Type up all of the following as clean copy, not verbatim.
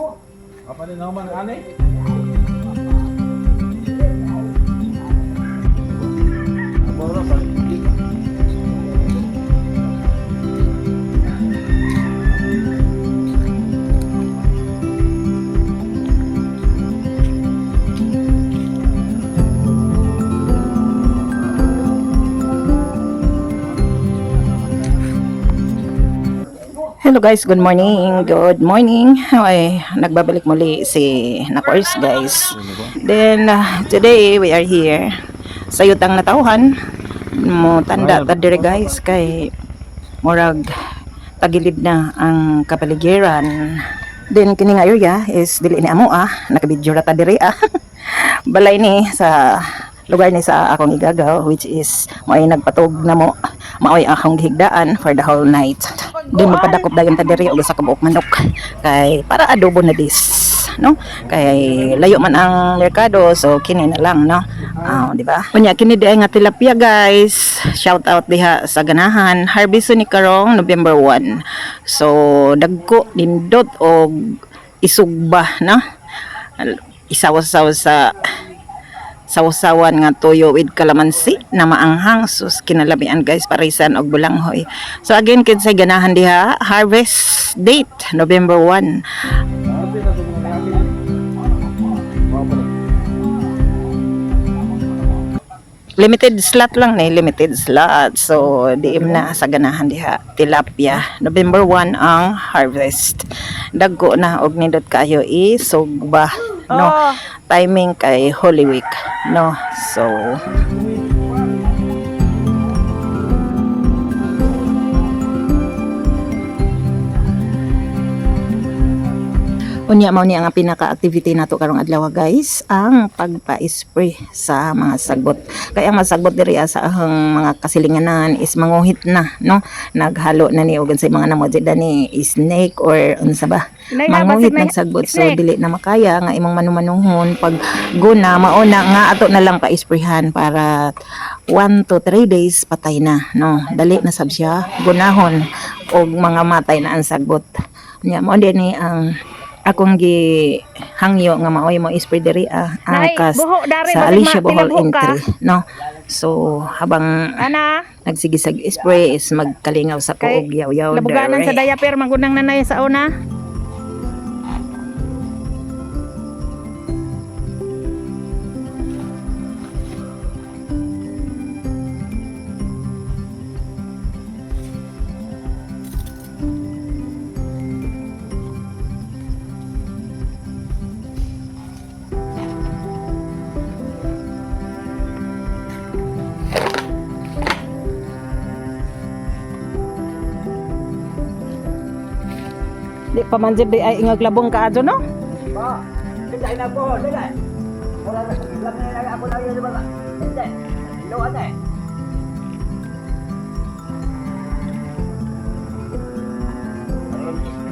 Apa ni naman aneh? Baru apa? Hello guys, good morning. Good morning. Ay, nagbabalik muli si Nakors guys. Then today we are here sa yutang natauhan mo tanda ta dire guys kay murag tagilid na ang kapaligiran. Then kini nga area is dili ni amo nakabidyo ra ta dire balay ni sa lugar ni sa akong igagaw which is moay nagpatog na mo maoy akong higdaan for the whole night. Di magpadakop dayon ta diri og sa kabuok manok kay para adobo na dis, no? Kay layo man ang merkado so kini na lang, no? Di ba? Unya kini di ay nga tilapia guys. Shout out diha sa ganahan. Harvest ni karong November 1. So dagko nindot og isugba, no? Isaw-saw sa sawsawan nga toyo with kalamansi na maanghang sus kinalabian guys parisan og bulanghoy. So again kinsay ganahan diha harvest date November 1. Limited slot lang ni, limited slot. So diim na sa ganahan diha tilapia. November 1 ang harvest. Dagko na og nindot kayo isugba, no? Timing kay Holy Week, no? So unya mao ni ang pinaka-activity nato karong adlaw guys, ang pagpa-spray sa mga sagbot. Kaya ang masagbot diri sa ahang mga kasilinganan is manguhit na, no? Naghalo na ni og sa mga namod ni snake or unsa ba? Manguhit nagsagbot so dili na makaya nga imong manumanuhon pag guna mauna nga ato na lang pa-sprayhan para 1 to 3 days patay na, no? Dali na sab siya gunahon og mga matay na ang sagbot. Nya mo ni ang akong gihangyo nga maoy mo spray diri ang cast sa Alicia Bohol entry, no? So habang nagsigisag spray is magkalingaw sa kuog yaw-yaw labuganan sa diaper magunang nanay sa una. Di pamanjid di ay ingag labong ka adto, no? Ba, hindi na po, hindi. Wala na, lang na ako lang yun, di ba? Hindi. Ilaw ate.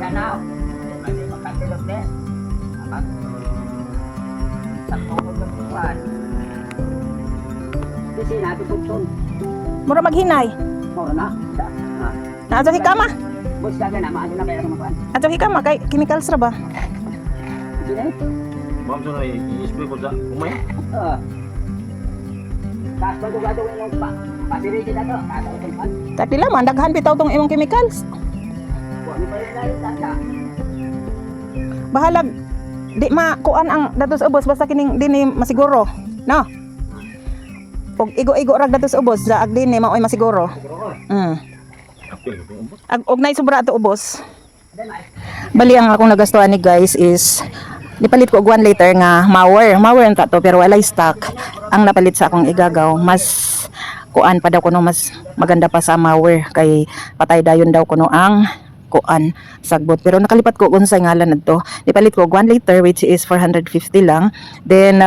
Yan na. Hindi makatilog din. Apat. Sakto ko ng buwan. Kasi natin pagsun. Mura maghinay. Mura na. Naadto hikama. Bus dagan na, maano na kaya kumakuan. Adto hikama kay chemicals ra ba? Sige. Ma'am so na i-spray ko sa umay. Tapos bago gagawin ng pasiriti na to. Tapi laman daghan bitaw tong imong chemicals. Ano pa rin na yung tanda? Bahalag di makuan ang datos ubos basta kining dinhi masiguro, no? Pag igo-igo rag datos ubos sa ag dinhi maoy masiguro. Og nay sobra ato ubos. Bali ang akong nagastuan ni guys is nipalit ko og 1 liter nga mower ta to pero walay stock. Ang napalit sa akong igagaw mas kuan pa daw kuno mas maganda pa sa mower kay patay dayon daw kuno ang kuan sagbot pero nakalipat ko unsay ngalan adto nipalit ko og 1 liter which is 450 lang then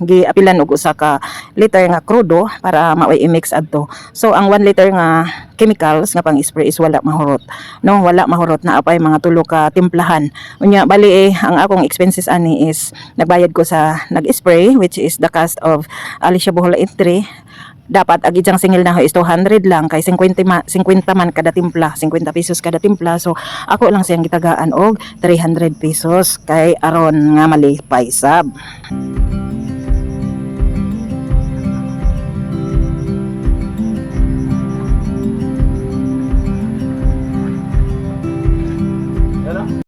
giapilan og usa ka liter nga krudo para maoy i-mix adto so ang 1 liter nga chemicals nga pang spray is wala mahurot, no? Wala mahurot na apay mga tulo ka timplahan unya bali ang akong expenses ani is nagbayad ko sa nag-spray which is the cost of Alicia Bohol entry dapat ag ijang singil na ho is 200 lang kay 50 man kada timpla, 50 pesos kada timpla. So ako lang siyang gitagaan og 300 pesos kay aron nga malipay sab.